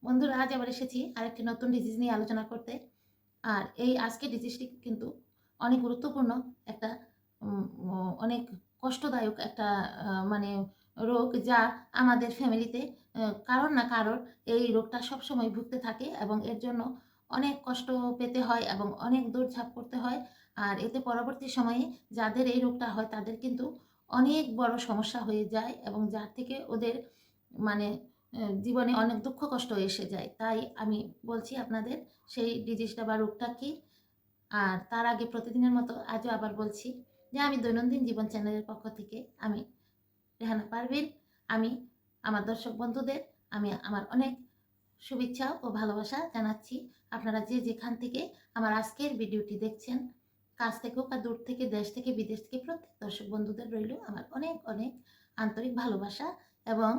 বন্ধুরা, আজ আবার এসেছি আরেকটি নতুন ডিজিজ নিয়ে আলোচনা করতে। আর এই আজকের ডিজিজটি কিন্তু অনেক গুরুত্বপূর্ণ একটা অনেক কষ্টদায়ক একটা মানে রোগ, যা আমাদের ফ্যামিলিতে কারোর না কারোর এই রোগটা সবসময় ভুগতে থাকে এবং এর জন্য অনেক কষ্ট পেতে হয় এবং অনেক দৌড়ঝাঁপ করতে হয়। আর এতে পরবর্তী সময়ে যাদের এই রোগটা হয় তাদের কিন্তু অনেক বড় সমস্যা হয়ে যায় এবং যার থেকে ওদের মানে জীবনে অনেক দুঃখ কষ্ট এসে যায়। তাই আমি বলছি আপনাদের সেই ডিজিজটা বা রোগটা কী। আর তার আগে প্রতিদিনের মতো আজও আবার বলছি যে আমি দৈনন্দিন জীবন চ্যানেলের পক্ষ থেকে আমি রেহানা পারভীন, আমি আমার দর্শক বন্ধুদের আমি আমার অনেক শুভেচ্ছা ও ভালোবাসা জানাচ্ছি। আপনারা যে যেখান থেকে আমার আজকের ভিডিওটি দেখছেন, কাছ থেকে হোক আর দূর থেকে, দেশ থেকে বিদেশ থেকে, প্রত্যেক দর্শক বন্ধুদের রইল আমার অনেক অনেক আন্তরিক ভালোবাসা। এবং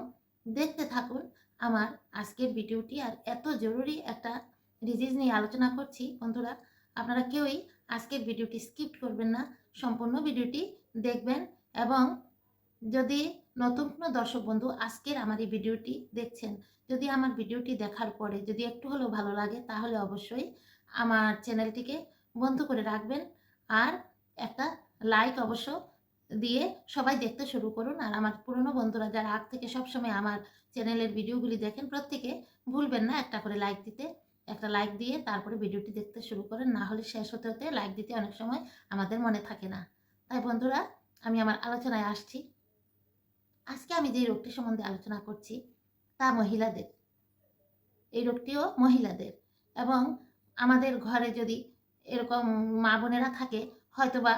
দেখতে থাকুন আমার আজকের ভিডিওটি। আর এত জরুরি একটা ডিজিজ নিয়ে আলোচনা করছি বন্ধুরা, আপনারা কেউই আজকের ভিডিওটি স্কিপ করবেন না, সম্পূর্ণ ভিডিওটি দেখবেন। এবং যদি নতুন কোনো দর্শক বন্ধু আজকের আমার এই ভিডিওটি দেখছেন, যদি আমার ভিডিওটি দেখার পরে যদি একটু হলেও ভালো লাগে, তাহলে অবশ্যই আমার চ্যানেলটিকে বন্ধু করে রাখবেন। আর একটা লাইক অবশ্য দিয়ে সবাই দেখতে শুরু করুন। আর আমার পুরনো বন্ধুরা যারা আগ থেকে সবসময় আমার চ্যানেলের ভিডিওগুলি দেখেন, প্রত্যেকে ভুলবেন না একটা করে লাইক দিতে। একটা লাইক দিয়ে তারপরে ভিডিওটি দেখতে শুরু করেন, না হলে শেষ হতে হতে লাইক দিতে অনেক সময় আমাদের মনে থাকে না। তাই বন্ধুরা, আমি আমার আলোচনায় আসছি। আজকে আমি যে রোগটি সম্বন্ধে আলোচনা করছি তা মহিলাদের। এই রোগটিও মহিলাদের। এবং আমাদের ঘরে যদি এরকম মা বোনেরা থাকে, হয়তোবা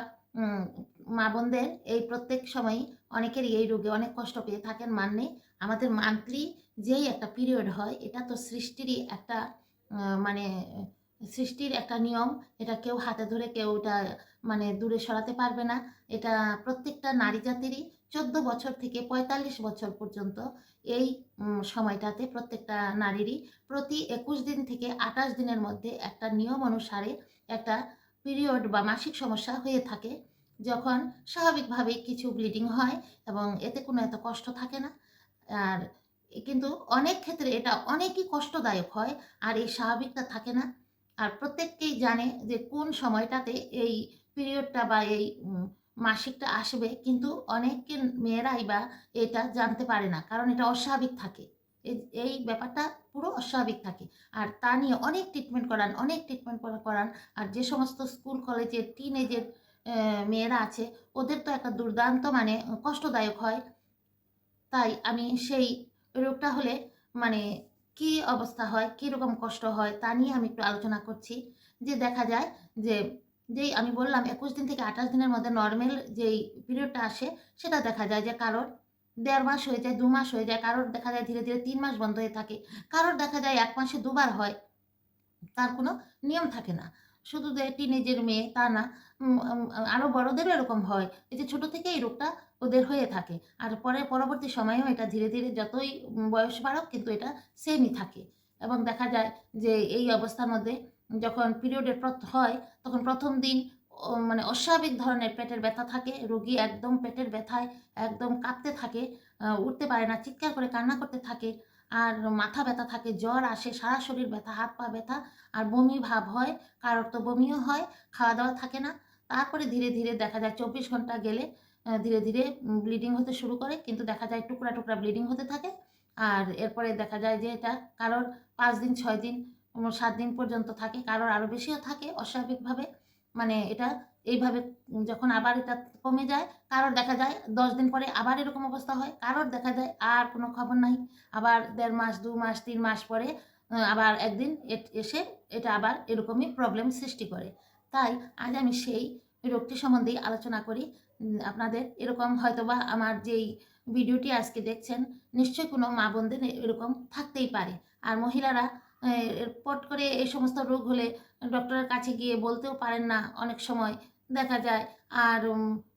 মা বোনদের এই প্রত্যেক সময়ই অনেকেরই এই রোগে অনেক কষ্ট পেয়ে থাকেন। মানে আমাদের মান্থলি যেই একটা পিরিয়ড হয়, এটা তো সৃষ্টিরই একটা মানে সৃষ্টির একটা নিয়ম। এটা কেউ হাতে ধরে কেউ এটা মানে দূরে সরাতে পারবে না। এটা প্রত্যেকটা নারী জাতিরই 14 বছর থেকে 45 বছর পর্যন্ত এই সময়টাতে প্রত্যেকটা নারীরই প্রতি 21 দিন থেকে 28 দিনের মধ্যে একটা নিয়ম অনুসারে একটা পিরিয়ড বা মাসিক সমস্যা হয়ে থাকে, যখন স্বাভাবিকভাবেই কিছু ব্লিডিং হয় এবং এতে কোনো এত কষ্ট থাকে না। আর কিন্তু অনেক ক্ষেত্রে এটা অনেকই কষ্টদায়ক হয়, আর এই স্বাভাবিকটা থাকে না। আর প্রত্যেককেই জানে যে কোন সময়টাতে এই পিরিয়ডটা বা এই মাসিকটা আসবে, কিন্তু অনেকের মেয়েরাই বা এটা জানতে পারে না, কারণ এটা অস্বাভাবিক থাকে। এই ব্যাপারটা পুরো অস্বাভাবিক থাকে। আর তা নিয়ে অনেক ট্রিটমেন্ট করান, অনেক ট্রিটমেন্ট করান। আর যে সমস্ত স্কুল কলেজের টিনেজের মেয়েরা আছে, ওদের তো একটা দুর্দান্ত মানে কষ্টদায়ক হয়। তাই আমি সেই রোগটা হলে মানে কি অবস্থা হয়, কীরকম কষ্ট হয় তা নিয়ে আমি একটু আলোচনা করছি। যে দেখা যায় যে যেই আমি বললাম ২১ দিন থেকে ২৮ দিনের মধ্যে নরমাল যেই পিরিয়ডটা আসে, সেটা দেখা যায় যে কারোর ১.৫ মাস হয়ে যায়, ২ মাস হয়ে যায়, কারোর দেখা যায় ধীরে ধীরে ৩ মাস বন্ধ হয়ে থাকে, কারোর দেখা যায় ১ মাসে ২ বার হয়। তার কোনো নিয়ম থাকে না। শুধু যে টিনেজের মেয়ে তা না, উম আম আরো বড়দেরও এরকম হয়। এই যে ছোট থেকে এই রোগটা ওদের হয়ে থাকে। আর পরবর্তী সময়েও এটা ধীরে ধীরে যতই বয়স বাড়ুক, কিন্তু এটা সেমই থাকে। এবং দেখা যায় যে এই অবস্থার মধ্যে যখন পিরিয়ডের হয়, তখন ১ম দিন মানে অস্বাভাবিক ধরনের পেটের ব্যথা থাকে। রোগী একদম পেটের ব্যথায় একদম কাঁপতে থাকে, উঠতে পারে না, চিৎকার করে কান্না করতে থাকে। আর মাথা ব্যথা থাকে, জ্বর আসে, সারা শরীর ব্যথা, হাত পা ব্যথা, আর বমি ভাব হয়। কারোর তো বমিও হয়, খাওয়া-দাওয়া থাকে না। তারপরে ধীরে ধীরে দেখা যায় ২৪ ঘন্টা গেলে ধীরে ধীরে ব্লিডিং হতে শুরু করে, কিন্তু দেখা যায় টুকরা টুকরা ব্লিডিং হতে থাকে। আর এরপরে দেখা যায় যে এটা কারোর ৫ দিন, ৬ দিন, ৭ দিন পর্যন্ত থাকে, কারোর আরও বেশিও থাকে অস্বাভাবিকভাবে। মানে এটা এইভাবে যখন আবার এটা কমে যায়, কারোর দেখা যায় ১০ দিন পরে আবার এরকম অবস্থা হয়, কারোর দেখা যায় আর কোনো খবর নাই। আবার ১.৫ মাস, ২ মাস, ৩ মাস পরে আবার একদিন এসে এটা আবার এরকমই প্রবলেম সৃষ্টি করে। তাই আজ আমি সেই রোগটি সম্বন্ধেই আলোচনা করি। আপনাদের এরকম হয়তোবা আমার যেই ভিডিওটি আজকে দেখছেন, নিশ্চয়ই কোনো মা বোনদের এরকম থাকতেই পারে। আর মহিলারা পট করে এই সমস্ত রোগ হলে ডক্টরের কাছে গিয়ে বলতেও পারেন না অনেক সময়, দেখা যায়। আর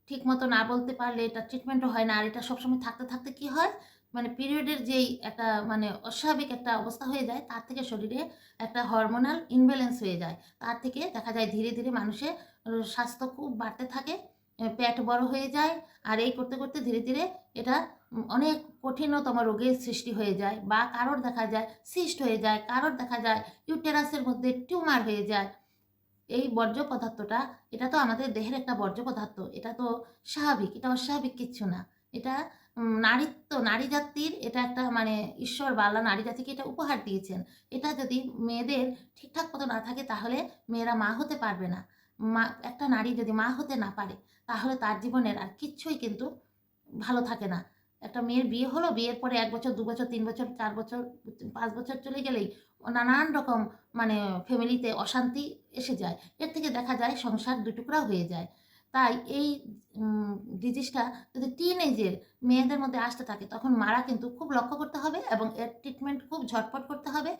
ঠিকমতো না বলতে পারলে এটা ট্রিটমেন্টও হয় না। আর এটা সবসময় থাকতে থাকতে কি হয়, মানে পিরিয়ডের যেই একটা মানে অস্বাভাবিক একটা অবস্থা হয়ে যায়, তার থেকে শরীরে একটা হরমোনাল ইমব্যালেন্স হয়ে যায়। তার থেকে দেখা যায় ধীরে ধীরে মানুষের স্বাস্থ্য খুব বাড়তে থাকে পেট বড় হয়ে যায়। আর এই করতে করতে ধীরে ধীরে এটা অনেক কঠিনতম রোগের সৃষ্টি হয়ে যায়, বা কারোর দেখা যায় সিস্ট হয়ে যায়, কারোর দেখা যায় ইউটেরাসের মধ্যে টিউমার হয়ে যায়। এই বর্জ্য পদার্থটা, এটা তো আমাদের দেহের একটা বর্জ্য পদার্থ, এটা তো স্বাভাবিক, এটা অস্বাভাবিক কিচ্ছু না। এটা নারীত্ব, নারী জাতির এটা একটা মানে ঈশ্বর বা আল্লাহ নারী জাতিকে এটা উপহার দিয়েছেন। এটা যদি মেয়েদের ঠিকঠাক মতো না থাকে তাহলে মেয়েরা মা হতে পারবে না। একটা নারী যদি মা হতে না পারে তাহলে তার জীবনের আর কিচ্ছুই কিন্তু ভালো থাকে না। একটা মেয়ের বিয়ে হলো, বিয়ের পরে ১ বছর, ২ বছর, ৩ বছর, ৪ বছর, ৫ বছর চলে গেলেই নানান রকম মানে ফ্যামিলিতে অশান্তি এসে যায়। এর থেকে দেখা যায় সংসার ২ টুকরা হয়ে যায়। তাই এই ডিজিজটা যদি টিনেজের মেয়েদের মধ্যে আসতে থাকে তখন মারা কিন্তু খুব লক্ষ্য করতে হবে, এবং এর ট্রিটমেন্ট খুব ঝটপট করতে হবে।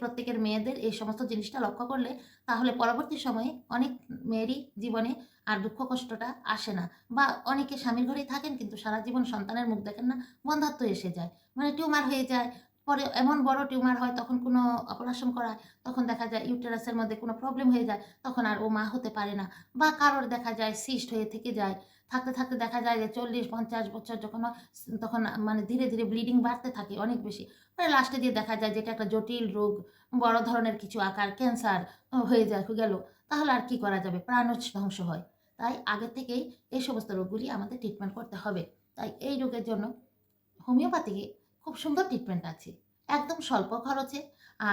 প্রত্যেকের মেয়েদের এই সমস্ত জিনিসটা লক্ষ্য করলে তাহলে পরবর্তী সময়ে অনেক মেয়েরই জীবনে আর দুঃখ কষ্টটা আসে না। বা অনেকে স্বামীর ঘরেই থাকেন কিন্তু সারা জীবন সন্তানের মুখ দেখেন না, বন্ধ্যাত্ব এসে যায়। মানে টিউমার হয়ে যায়, পরে এমন বড় টিউমার হয় তখন কোনো অপারেশন করায়, তখন দেখা যায় ইউটেরাসের মধ্যে কোনো প্রবলেম হয়ে যায়, তখন আর ও মা হতে পারে না। বা কারোর দেখা যায় সিস্ট হয়ে থেকে যায়, থাকতে থাকতে দেখা যায় যে ৪০-৫০ বছর যখন হয় তখন মানে ধীরে ধীরে ব্লিডিং বাড়তে থাকে অনেক বেশি। পরে লাস্টে দিয়ে দেখা যায় যে এটা একটা জটিল রোগ, বড় ধরনের কিছু আকার ক্যান্সার হয়ে গেল, তাহলে আর কি করা যাবে, প্রাণও ধ্বংস হয়। তাই আগে থেকেই এই সমস্ত রোগগুলি আমাদের ট্রিটমেন্ট করতে হবে। তাই এই রোগের জন্য হোমিওপ্যাথিকে খুব সুন্দর ট্রিটমেন্ট আছে, একদম স্বল্প খরচে,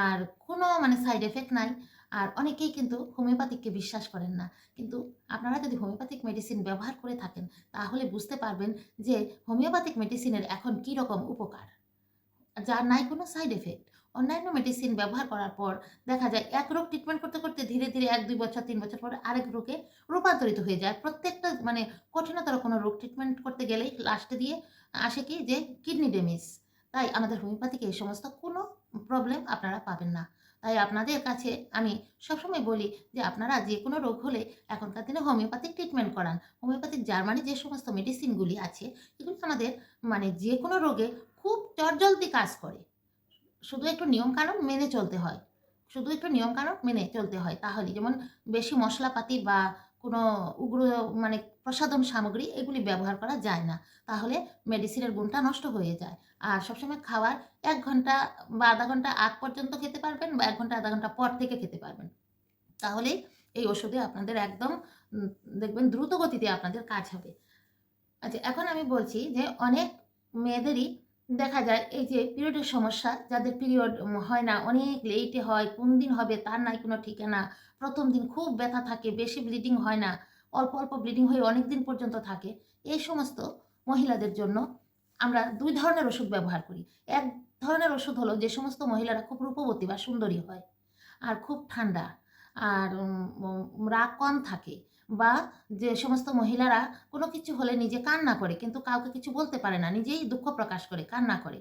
আর কোনো মানে সাইড এফেক্ট নাই। আর অনেকেই কিন্তু হোমিওপ্যাথিককে বিশ্বাস করেন না, কিন্তু আপনারা যদি হোমিওপ্যাথিক মেডিসিন ব্যবহার করে থাকেন তাহলে বুঝতে পারবেন যে হোমিওপ্যাথিক মেডিসিনের এখন কী রকম উপকার, যার নাই কোনো সাইড এফেক্ট। অন্যান্য মেডিসিন ব্যবহার করার পর দেখা যায় এক রোগ ট্রিটমেন্ট করতে করতে ধীরে ধীরে ১-২ বছর ৩ বছর পরে আরেক রোগে রূপান্তরিত হয়ে যায়। প্রত্যেকটা মানে কঠিনতর কোনো রোগ ট্রিটমেন্ট করতে গেলেই লাস্টে দিয়ে আসে কি যে কিডনি ড্যামেজ। তাই আমাদের হোমিওপ্যাথিকে এই সমস্ত কোনো প্রবলেম আপনারা পাবেন না। তাই আপনাদের কাছে আমি সবসময় বলি যে আপনারা যে কোনো রোগ হলে এখনকার দিনে হোমিওপ্যাথিক ট্রিটমেন্ট করান। হোমিওপ্যাথিক জার্মানি যে সমস্ত মেডিসিনগুলি আছে এগুলো আমাদের মানে যে কোনো রোগে খুব চটজলদি কাজ করে। শুধু একটু নিয়মকানুন মেনে চলতে হয়। শুধু একটু নিয়মকানুন মেনে চলতে হয়। তাহলেই, যেমন বেশি মশলাপাতি বা কোনো উগ্র মানে প্রসাধন সামগ্রী এগুলি ব্যবহার করা যায় না। তাহলে মেডিসিনের গুণটা নষ্ট হয়ে যায়। আর সবসময় খাওয়ার ১ ঘন্টা বা ০.৫ ঘন্টা আগ পর্যন্ত খেতে পারবেন, বা ১ ঘন্টা ০.৫ ঘন্টা পর থেকে খেতে পারবেন। তাহলেই এই ওষুধে আপনাদের একদম দেখবেন দ্রুত গতিতে আপনাদের কাজ হবে। আচ্ছা, এখন আমি বলছি যে অনেক মেয়েদেরই দেখা যায় এই যে পিরিয়ডের সমস্যা, যাদের পিরিয়ড হয় না, অনেক লেটে হয়, কোন দিন হবে তার নাই কোনো ঠিকানা। ১ম দিন খুব ব্যথা থাকে, বেশি ব্লিডিং হয় না, অল্প অল্প ব্লিডিং হয়ে অনেক দিন পর্যন্ত থাকে। এই সমস্ত মহিলাদের জন্য আমরা ২ ধরনের ওষুধ ব্যবহার করি। এক ধরনের ওষুধ হলো যে সমস্ত মহিলারা খুব রূপবতী বা সুন্দরী হয়, আর খুব ঠান্ডা, আর রাগ কম থাকে, বা যে সমস্ত মহিলারা কোনো কিছু হলে নিজে কান্না করে কিন্তু কাউকে কিছু বলতে পারে না, নিজেই দুঃখ প্রকাশ করে কান্না করে,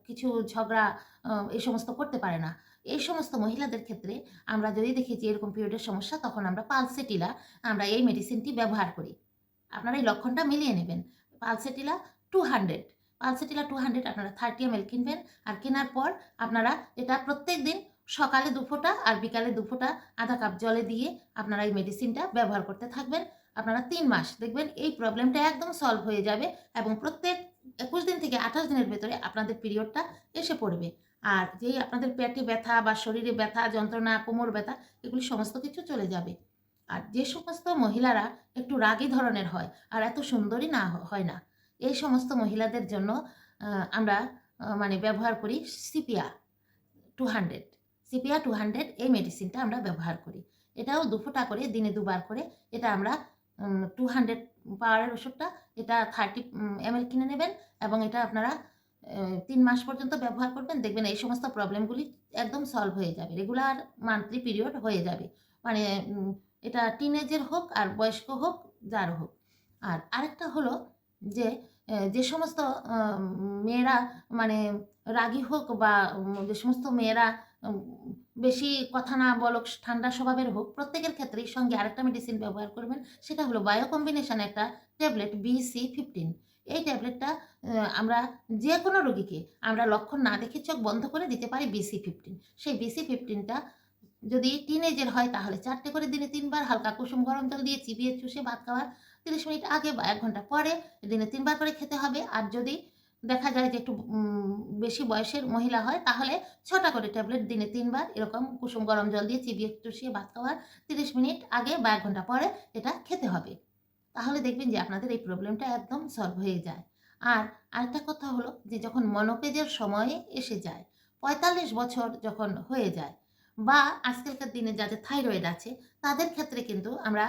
কিছু ঝগড়া এই সমস্ত করতে পারে না। এই সমস্ত মহিলাদের ক্ষেত্রে আমরা যদি দেখি যে এরকম পিরিয়ডের সমস্যা, তখন আমরা পালসেটিলা, আমরা এই মেডিসিনটি ব্যবহার করি। আপনারা এই লক্ষণটা মিলিয়ে নেবেন। পালসেটিলা 200, পালসেটিলা 200 আপনারা 30 ml কিনবেন। আর কেনার পর আপনারা এটা প্রত্যেকদিন সকালে ২ ফোঁটা আর বিকালে ২ ফোঁটা আধা কাপ জলে দিয়ে আপনারা এই মেডিসিনটা ব্যবহার করতে থাকবেন। আপনারা ৩ মাস দেখবেন এই প্রবলেমটা একদম সলভ হয়ে যাবে, এবং প্রত্যেক ২১ দিন থেকে ২৮ দিনের ভেতরে আপনাদের পিরিয়ডটা এসে পড়বে। আর যেই আপনাদের পেটে ব্যথা বা শরীরে ব্যথা, যন্ত্রণা, কোমর ব্যথা, এগুলি সমস্ত কিছু চলে যাবে। আর যে সমস্ত মহিলারা একটু রাগী ধরনের হয় আর এত সুন্দরী না হয় না, এই সমস্ত মহিলাদের জন্য আমরা মানে ব্যবহার করি সিপিয়া 200, সিপিয়া 200 এই মেডিসিনটা আমরা ব্যবহার করি। এটাও ২ ফোঁটা করে দিনে ২ বার করে, এটা আমরা 200 পাওয়ারের ওষুধটা এটা 30 ml কিনে নেবেন, এবং এটা আপনারা ৩ মাস পর্যন্ত ব্যবহার করবেন। দেখবেন এই সমস্ত প্রবলেমগুলি একদম সলভ হয়ে যাবে। রেগুলার মান্থলি পিরিয়ড হয়ে যাবে। মানে এটা টিনেজের হোক আর বয়স্ক হোক, যার হোক। আর আরেকটা হলো যে যে সমস্ত মেয়েরা মানে রাগী হোক, বা যে সমস্ত মেয়েরা উম বেশি কথা না বলক, ঠান্ডা স্বভাবের হোক, প্রত্যেকের ক্ষেত্রেই সঙ্গে আরেকটা মেডিসিন ব্যবহার করবেন। সেটা হলো বায়ো কম্বিনেশন একটা ট্যাবলেট BC-15। এই ট্যাবলেটটা আমরা যেকোনো রোগীকে আমরা লক্ষণ না দেখে চোখ বন্ধ করে দিতে পারি BC-15। সেই BC-15টা যদি টিনেজের হয় তাহলে ৪ টে করে দিনে ৩ বার হালকা কুসুম গরম জল দিয়ে চিবিয়ে চুষে ভাত খাওয়ার 30 মিনিট আগে বা 1 ঘন্টা পরে দিনে 3 বার করে খেতে হবে। আর যদি দেখা যায় যে একটু বেশি বয়সের মহিলা হয় তাহলে 6টা করে ট্যাবলেট দিনে 3 বার এরকম কুসুম গরম জল দিয়ে চিবিয়ে চুষিয়ে ভাত খাওয়ার 30 মিনিট আগে বা 1 ঘন্টা পরে এটা খেতে হবে। তাহলে দেখবেন যে আপনাদের এই প্রবলেমটা একদম সলভ হয়ে যায়। আর আরেকটা কথা হলো যে যখন মনোপেজের সময় এসে যায়, 45 বছর যখন হয়ে যায় বা আজকালকার দিনে যাদের থাইরয়েড আছে তাদের ক্ষেত্রে কিন্তু আমরা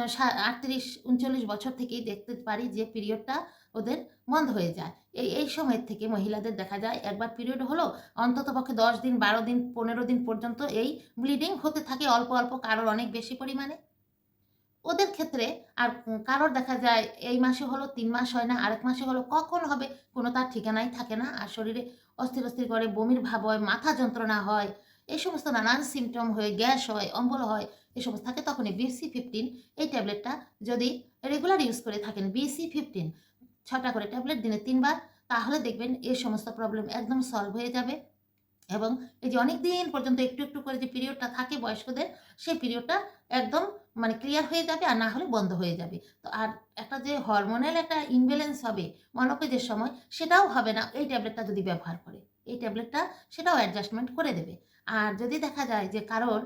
38-39 বছর থেকেই দেখতে পারি যে পিরিয়ডটা ওদের বন্ধ হয়ে যায়। এই সময় থেকে মহিলাদের দেখা যায় একবার পিরিয়ড হলো অন্ততপক্ষে 10 দিন, 12 দিন, 15 দিন পর্যন্ত এই ব্লিডিং হতে থাকে অল্প, অল্প কারোর অনেক বেশি পরিমাণে। ওদের ক্ষেত্রে আর কারোর দেখা যায় এই মাসে হলো ৩ মাস হয় না, আরেক মাসে হলো কখন হবে কোনো তার ঠিকানাই থাকে না। আর শরীরে অস্থির, অস্থির করে বমির ভাব হয়, মাথা যন্ত্রণা হয়, এই সমস্ত নানান সিম্পটম হয়ে গ্যাস হয়, অম্বল হয়, এই সমস্ত থাকে তখনই BC-15 এই ট্যাবলেটটা যদি রেগুলার ইউজ করে থাকেন BC-15 6টা করে ট্যাবলেট দিনে ৩ বার তাহলে দেখবেন এই সমস্ত প্রবলেম একদম সলভ হয়ে যাবে। এবং এই যে অনেকদিন পর্যন্ত একটু, একটু করে যে পিরিয়ডটা থাকে বয়স্কদের, সেই পিরিয়ডটা একদম মানে ক্লিয়ার হয়ে যাবে আর না হলে বন্ধ হয়ে যাবে। তো আর একটা যে হরমোনাল একটা ইমব্যালেন্স হবে মনোপেজের সময়, সেটাও হবে না এই ট্যাবলেটটা যদি ব্যবহার করে। এই ট্যাবলেটটা সেটাও অ্যাডজাস্টমেন্ট করে দেবে। আর যদি দেখা যায় যে কারোর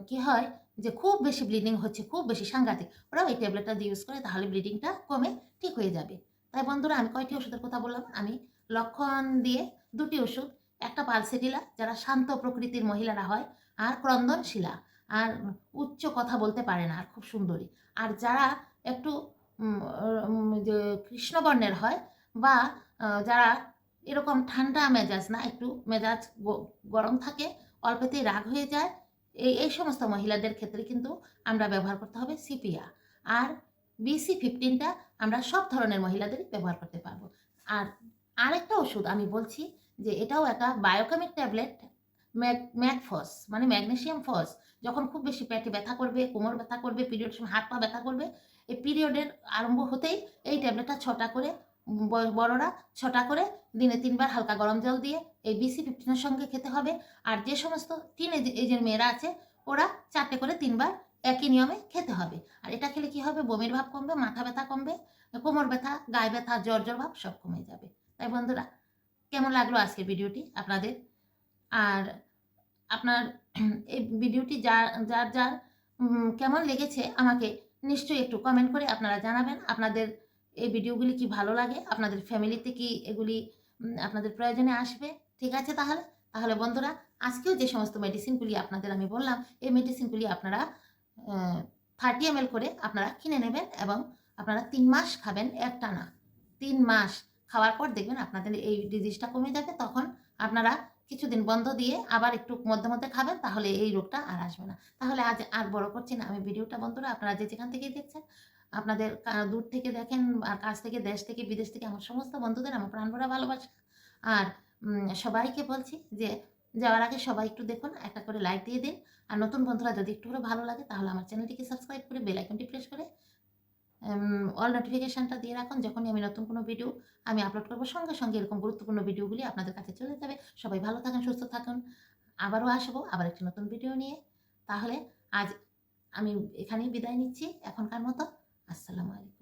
কি হয় যে খুব বেশি ব্লিডিং হচ্ছে, খুব বেশি সাংঘাতিক, ওরাও এই ট্যাবলেটটা যদি ইউজ করে তাহলে ব্লিডিংটা কমে ঠিক হয়ে যাবে। তাই বন্ধুরা আমি কয়টি ওষুধের কথা বললাম? আমি লক্ষণ দিয়ে ২টি ওষুধ, একটা পালসেটিলা যারা শান্ত প্রকৃতির মহিলারা হয়, আর ক্রন্দনশীলা, আর উচ্চ কথা বলতে পারে না আর খুব সুন্দরী। আর যারা একটু যে কৃষ্ণবর্ণের হয় বা যারা এরকম ঠান্ডা মেজাজ না, একটু মেজাজ গরম থাকে, অল্পেতেই রাগ হয়ে যায়, এই সমস্ত মহিলাদের ক্ষেত্রে কিন্তু আমরা ব্যবহার করতে হবে সিপিয়া। আর BC-15টা আমরা সব ধরনের মহিলাদেরই ব্যবহার করতে পারবো। আর আরেকটা ওষুধ আমি বলছি যে এটাও একটা বায়োকেমিক ট্যাবলেট, ম্যাগফস মানে ম্যাগনেসিয়াম ফস। যখন খুব বেশি পেটে ব্যথা করবে, কোমর ব্যথা করবে, পিরিয়ডের সময় হাত পা ব্যথা করবে, এই পিরিয়ডের আরম্ভ হতেই এই ট্যাবলেটটা 6টা করে বড়রা 6টা করে দিনে 3 বার হালকা গরম জল দিয়ে এই BC-15 এর সঙ্গে খেতে হবে। আর যে সমস্ত এজের মেয়েরা আছে ওরা 4টে করে 3 বার একই নিয়মে খেতে হবে। আর এটা খেলে কি হবে? বমির ভাব কমবে, মাথা ব্যথা কমবে, কোমর ব্যথা, গায়ে ব্যথা, জ্বর ভাব সব কমে যাবে। তাই বন্ধুরা কেমন লাগলো আজকের ভিডিওটি আপনাদের? আর আপনার এই ভিডিওটি যার কেমন লেগেছে আমাকে নিশ্চয়ই একটু কমেন্ট করে আপনারা জানাবেন। আপনাদের এই ভিডিওগুলি কি ভালো লাগে? আপনাদের ফ্যামিলিতে কি এগুলি আপনাদের প্রয়োজনে আসবে? ঠিক আছে তাহলে? তাহলে বন্ধুরা আজকেও যে সমস্ত মেডিসিনগুলি আপনাদের আমি বললাম, এই মেডিসিনগুলি আপনারা 30 ml করে আপনারা কিনে নেবেন এবং আপনারা 3 মাস খাবেন একটানা। 3 মাস খাওয়ার পর দেখবেন আপনাদের এই ডিজিজটা কমে যাবে। তখন আপনারা কিছুদিন বন্ধ দিয়ে আবার একটু মধ্যে, মধ্যে খাবেন তাহলে এই রোগটা আর আসবে না। তাহলে আজ আর বড় করছি না আমি ভিডিওটা বন্ধুরা। আপনারা যে যেখান থেকেই দেখছেন, আপনাদের দূর থেকে দেখেন আর কাছ থেকে, দেশ থেকে, বিদেশ থেকে আমার সমস্ত বন্ধুদের আমার প্রাণভরা ভালোবাসা। আর সবাইকে বলছি যে যাওয়ার আগে সবাই একটু দেখুন, একটা করে লাইক দিয়ে দিন। আর নতুন বন্ধুরা যদি একটু হলেও ভালো লাগে তাহলে আমার চ্যানেলটিকে সাবস্ক্রাইব করে বেল আইকনটি প্রেস করে অল নোটিফিকেশনটা দিয়ে রাখুন। যখনই আমি নতুন কোনো ভিডিও আমি আপলোড করব সঙ্গে, সঙ্গে এরকম গুরুত্বপূর্ণ ভিডিওগুলি আপনাদের কাছে চলে যাবে। সবাই ভালো থাকুন, সুস্থ থাকুন। আবারও আসবো আবার একটি নতুন ভিডিও নিয়ে। তাহলে আজ আমি এখানেই বিদায় নিচ্ছি এখনকার মতো। আসসালামু আলাইকুম।